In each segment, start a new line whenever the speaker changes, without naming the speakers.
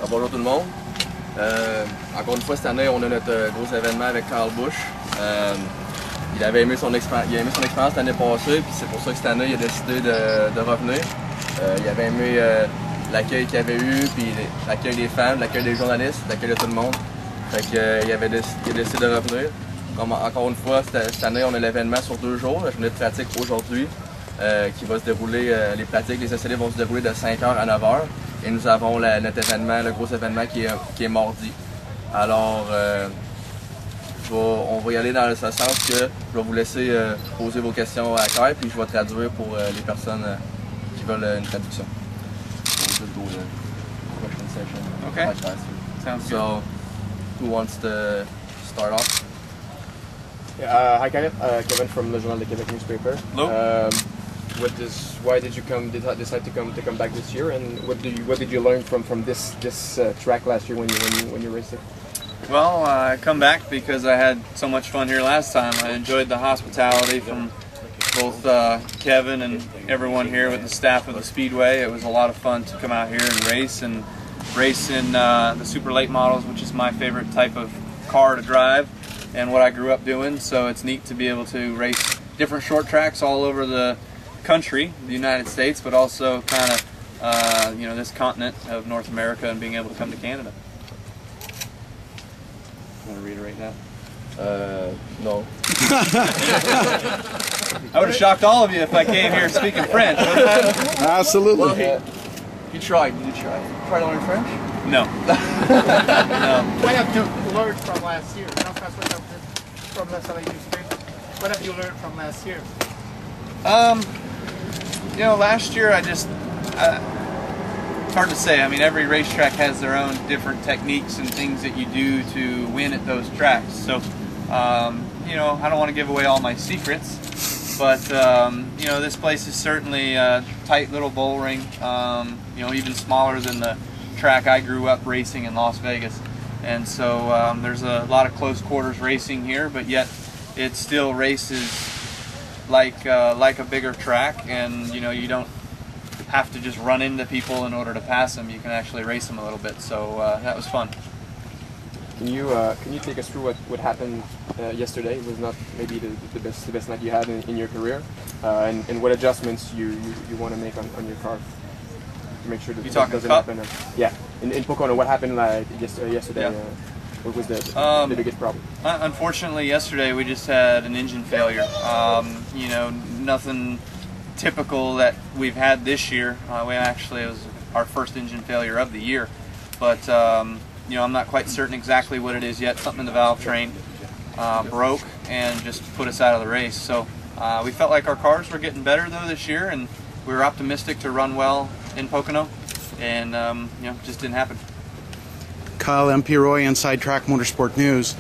Bonjour tout le monde. Encore une fois, cette année, on a notre gros événement avec Busch. Il avait aimé son expérience l'année passée, puis c'est pour ça que cette année, il a décidé de revenir. Il avait aimé l'accueil qu'il avait eu, puis l'accueil des fans, l'accueil des journalistes, l'accueil de tout le monde. Fait qu'il a décidé de revenir. Encore une fois, cette année, on a l'événement sur 2 jours, la journée de pratique aujourd'hui, qui va se dérouler, les pratiques, les essais vont se dérouler de 5h à 9h. Et nous avons notre événement, le gros événement qui est mardi. Alors, on va y aller dans ce sens que je vais vous laisser poser vos questions à cœur, puis je vais traduire pour les personnes qui veulent une traduction.
Okay. Sounds good.
So, who wants to start off?
Yeah, hi Kevin from Le Journal de Québec newspaper.
Hello.
Why did you decide to come back this year, and what did you learn from this track last year when you raced it?
Well, I come back because I had so much fun here last time. I enjoyed the hospitality from both Kevin and everyone here with the staff of the Speedway. It was a lot of fun to come out here and race in the super late models, which is my favorite type of car to drive and what I grew up doing. So it's neat to be able to race different short tracks all over the country, the United States, but also kind of this continent of North America, and being able to come to Canada. You want to reiterate that?
No.
I would have shocked all of you if I came here speaking French.
Absolutely.
Well, he tried. Did you try to learn French?
No. No.
What have you learned from last year? What have you learned from last year?
Last year it's hard to say. I mean, every racetrack has their own different techniques and things that you do to win at those tracks. So, I don't want to give away all my secrets, but, this place is certainly a tight little bull ring, even smaller than the track I grew up racing in Las Vegas. And so there's a lot of close quarters racing here, but yet it still races like a bigger track, and you don't have to just run into people in order to pass them. You can actually race them a little bit. So that was fun.
Can you take us through what happened yesterday? It was not maybe the best night you had in your career, and what adjustments you want to make on your car to make sure that that doesn't happen. Yeah, in Pocono, what happened yesterday?
Yeah.
What was the biggest problem?
Unfortunately, yesterday we just had an engine failure. Nothing typical that we've had this year. It was our first engine failure of the year, but I'm not quite certain exactly what it is yet. Something in the valve train broke and just put us out of the race. So we felt like our cars were getting better though this year, and we were optimistic to run well in Pocono, and just didn't happen.
Kyle, MP Roy, Inside Track Motorsport News.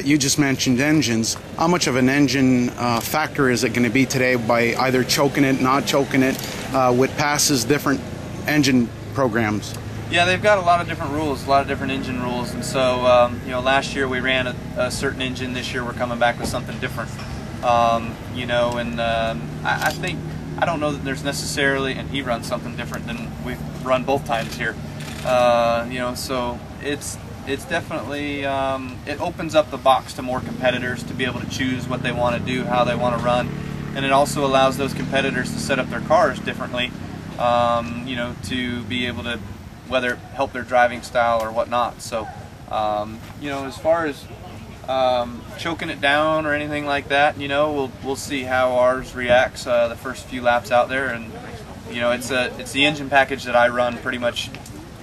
You just mentioned engines. How much of an engine factor is it going to be today by either choking it, not choking it, with passes, different engine programs?
Yeah, they've got a lot of different rules, a lot of different engine rules, and so last year we ran a certain engine. This year we're coming back with something different. I don't know that there's necessarily, and he runs something different than we've run both times here. So it's definitely it opens up the box to more competitors to be able to choose what they want to do, how they want to run, and it also allows those competitors to set up their cars differently, to be able to whether help their driving style or whatnot. So as far as choking it down or anything like that, we'll see how ours reacts the first few laps out there, and it's the engine package that I run pretty much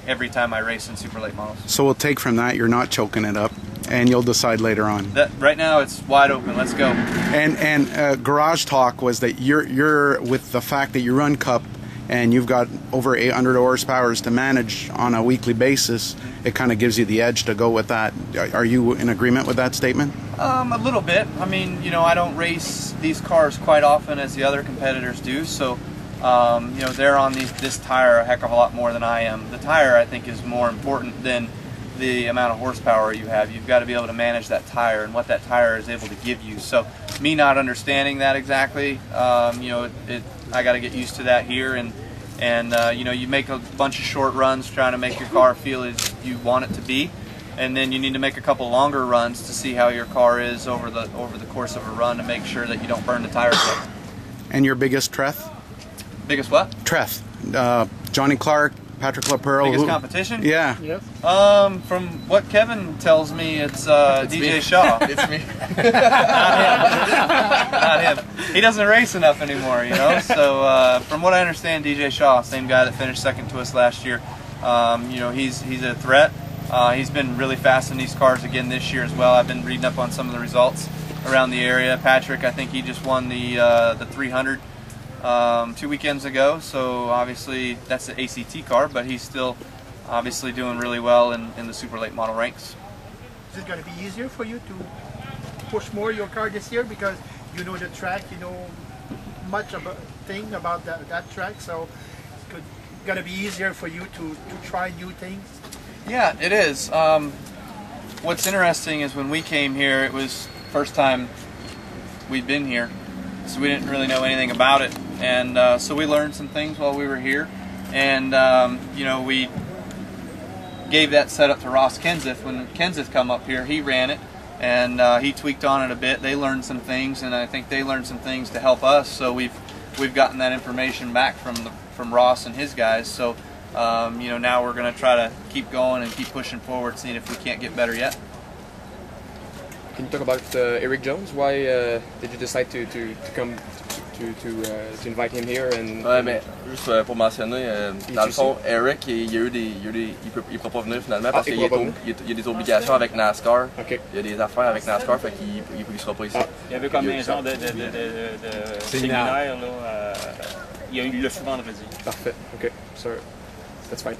every time I race in super late models.
So we'll take from that you're not choking it up, and you'll decide later on.
Right now it's wide open. Let's go.
And garage talk was that you're with the fact that you run Cup and you've got over 800 horsepower to manage on a weekly basis. It kind of gives you the edge to go with that. Are you in agreement with that statement?
A little bit. I mean, I don't race these cars quite often as the other competitors do, so they're on this tire a heck of a lot more than I am. The tire, I think, is more important than the amount of horsepower you have. You've got to be able to manage that tire and what that tire is able to give you. So me not understanding that exactly, I got to get used to that here, and And you know, you make a bunch of short runs trying to make your car feel as you want it to be, and then you need to make a couple longer runs to see how your car is over the course of a run to make sure that you don't burn the tires up.
And your biggest treth?
Biggest what?
Treth. Johnny Clark, Patrick LaPearl.
Biggest competition?
Yeah.
Yes.
From what Kevin tells me, it's DJ
me.
Shaw.
It's me.
Not him. He doesn't race enough anymore, you know. So from what I understand, DJ Shaw, same guy that finished second to us last year, you know, he's a threat. He's been really fast in these cars again this year as well. I've been reading up on some of the results around the area. Patrick, I think he just won the 300 2 weekends ago. So obviously that's the ACT car, but he's still obviously doing really well in the super late model ranks.
Is it going to be easier for you to push more your car this year because you know the track, you know much about that track, so it's going to be easier for you to try new things?
Yeah, it is. What's interesting is when we came here, it was first time we'd been here, so we didn't really know anything about it, and so we learned some things while we were here, and you know, we gave that setup to Ross Kenseth. When Kenseth come up here, he ran it, and he tweaked on it a bit. They learned some things, and I think they learned some things to help us. So we've gotten that information back from Ross and his guys. So you know, now we're going to try to keep going and keep pushing forward, seeing if we can't get better yet.
Can you talk about Eric Jones? Why did you decide to come to invite him here? And
Ouais, mais juste pour mentionner, dans le fond, Eric, il peut pas venir finalement parce qu'il y a des obligations avec NASCAR.
Okay.
Il y a des affaires avec NASCAR, fait qu'il sera pas ici.
Il y avait comme un genre de séminaire, là. Il l'a fait vendredi.
Parfait. Okay. So that's fine.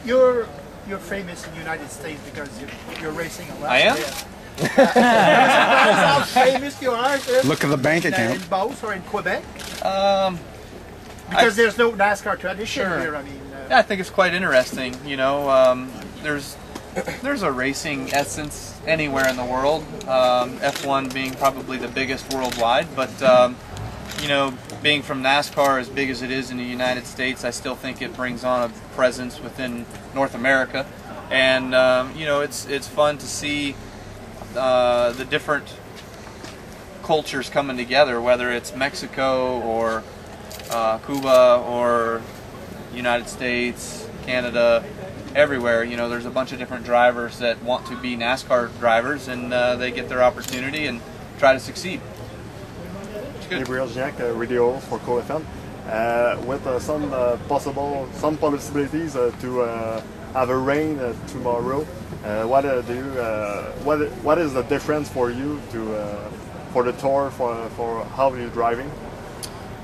You're famous in the United States because you're racing a lot.
I am?
That's how famous you are.
Look at the bank account.
In Busch or in Quebec?
Because
there's no NASCAR tradition
Sure.
here. I mean,
I think it's quite interesting. You know, there's a racing essence anywhere in the world. F1 being probably the biggest worldwide, but you know, being from NASCAR as big as it is in the United States, I still think it brings on a presence within North America, and you know, it's fun to see the different cultures coming together, whether it's Mexico or Cuba or United States, Canada, everywhere. You know, there's a bunch of different drivers that want to be NASCAR drivers, and they get their opportunity and try to succeed.
Gabriel Gignac, Radio for Co-FM, with some possibilities to have a rain tomorrow. What is the difference for you for the tour, for how you're driving?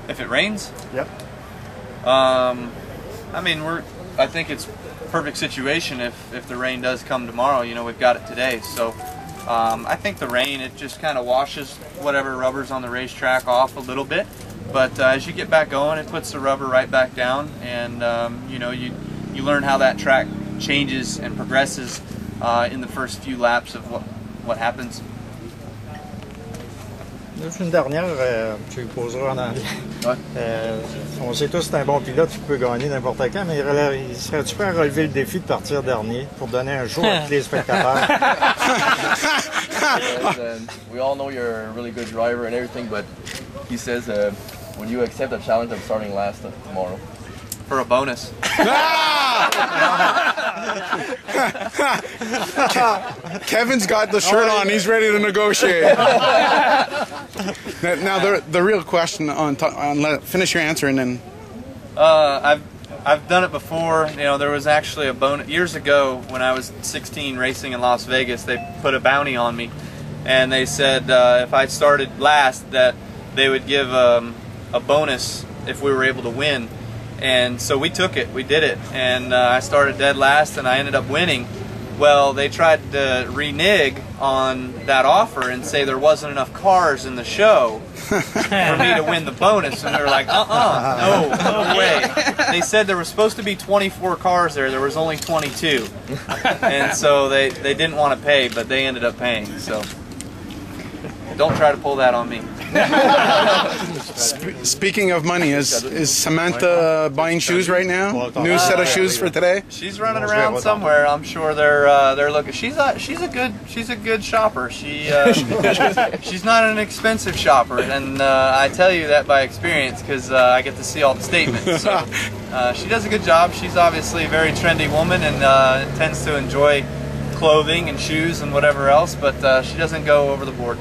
If it rains?
Yep.
I mean, I think it's a perfect situation if the rain does come tomorrow. You know, we've got it today, so I think the rain, it just kind of washes whatever rubber's on the racetrack off a little bit, but as you get back going, it puts the rubber right back down, and you know, you learn how that track changes and progresses in the first few laps of what happens.
Juste une dernière, tu lui poseras en anglais.
Ouais.
On sait tous que c'est un bon pilote qui peut gagner n'importe quand, mais serais-tu prêt à relever le défi de partir dernier pour donner un jour à tous les spectateurs?
We all know you're a really good driver and everything, but he says, would you accept the challenge of starting last tomorrow?
For a bonus.
Kevin's got the shirt on. He's ready to negotiate. Now, the real question finish your answer and then.
I've done it before. You know, there was actually a bonus years ago when I was 16 racing in Las Vegas. They put a bounty on me, and they said if I started last, that they would give a bonus if we were able to win. And so we took it, we did it, and I started dead last and I ended up winning. Well, they tried to renege on that offer and say there wasn't enough cars in the show for me to win the bonus, and they were like, no way. They said there was supposed to be 24 cars there was only 22, and so they didn't want to pay, but they ended up paying, so don't try to pull that on me.
Speaking of money, is Samantha buying shoes right now? New set of shoes for today?
She's running around somewhere. I'm sure they're looking. She's a good shopper. She's not an expensive shopper, and I tell you that by experience because I get to see all the statements. So, she does a good job. She's obviously a very trendy woman and tends to enjoy clothing and shoes and whatever else, but she doesn't go over the board.